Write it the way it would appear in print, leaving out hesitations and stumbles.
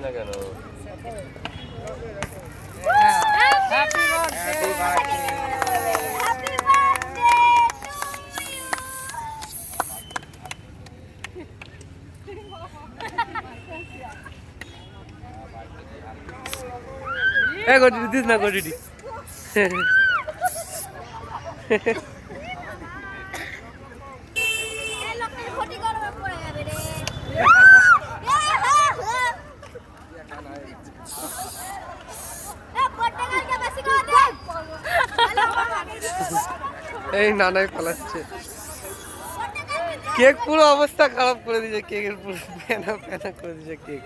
না কেন দিস না গটি এই নানাই পালাচ্ছে কেক পুরো অবস্থা খারাপ করে দিয়েছে কেকের পুরো প্যানা প্যানা করে দিয়েছে কেক